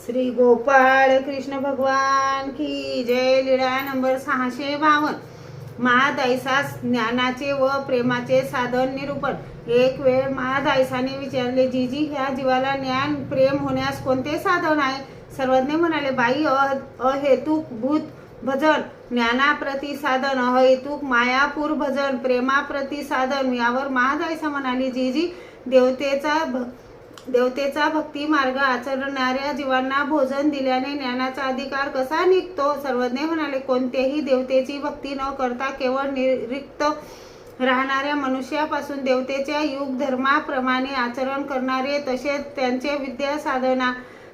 श्री गोपाळ कृष्ण भगवान की जय. लीळा नंबर 652. महादायसास ज्ञानाचे व प्रेमाचे साधन निरूपण. एक वेळ महादायसाने विचारले, जीजी, ह्या जीवाला ज्ञान प्रेम होण्यास कोणते साधन आहे? सर्वज्ञ म्हणाले, बाई, अहेतुक भूत भजन ज्ञानाप्रती साधन, अहेतुक मायापूर भजन प्रेमाप्रती साधन. यावर महादायसा म्हणाली, जीजी, देवतेचा भक्ती मार्ग आचरणाऱ्या जीवांना भोजन दिल्याने ज्ञानाचा अधिकार कसा निघतो? सर्वज्ञ म्हणाले, कोणत्याही देवतेची भक्ती न करता केवळ निरिक्त राहणाऱ्या मनुष्यापासून देवतेच्या युग धर्माप्रमाणे आचरण करणारे, तसेच त्यांचे विद्या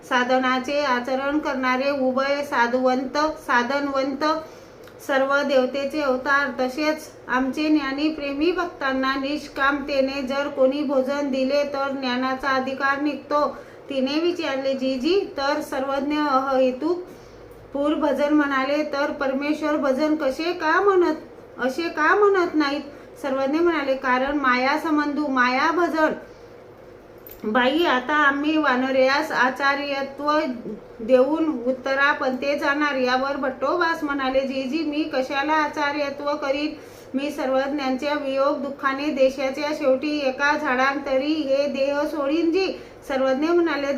साधनाचे आचरण करणारे उभय साधनवंत सर्व देवतेचे अवतार, तसेच आमचे ज्ञानी प्रेमी भक्तांना निष्कामतेने जर कोणी भोजन दिले तर ज्ञानाचा अधिकार निघतो. तिने विचारले, जीजी, तर सर्वज्ञ अहेतुक पूर भजन म्हणाले तर परमेश्वर भजन असे का म्हणत नाहीत? सर्वज्ञ म्हणाले, कारण माया संबंधू माया भजन. बाई, आता आम्ही वानरेयास आचार्यत्व देऊन उत्तरापंथे जाणार. यावर भट्टोबास म्हणाले, जीजी, मी कशाला आचार्यत्व करीन? मी सर्वज्ञांच्या वियोग दुःखाने देशाच्या शेवटी एका झाडांतरी हे देह सोडीन जी. सर्वज्ञ म्हणाले,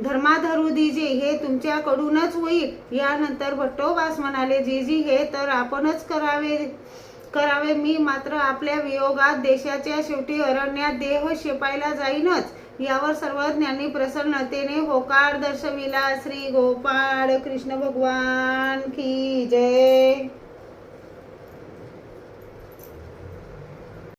धर्माधरू दीजे, हे तुमच्याकडूनच होईल. यानंतर भट्टोबास म्हणाले, जीजी, हे तर आपणच करावे. मी मात्र आपल्या वियोगात देशाच्या शेवटी अरण्यात देह शेपायला जाईनच. यावर सर्वज्ञांनी प्रसन्नतेने होकार दर्शविला. श्री गोपाळ कृष्ण भगवान की जय.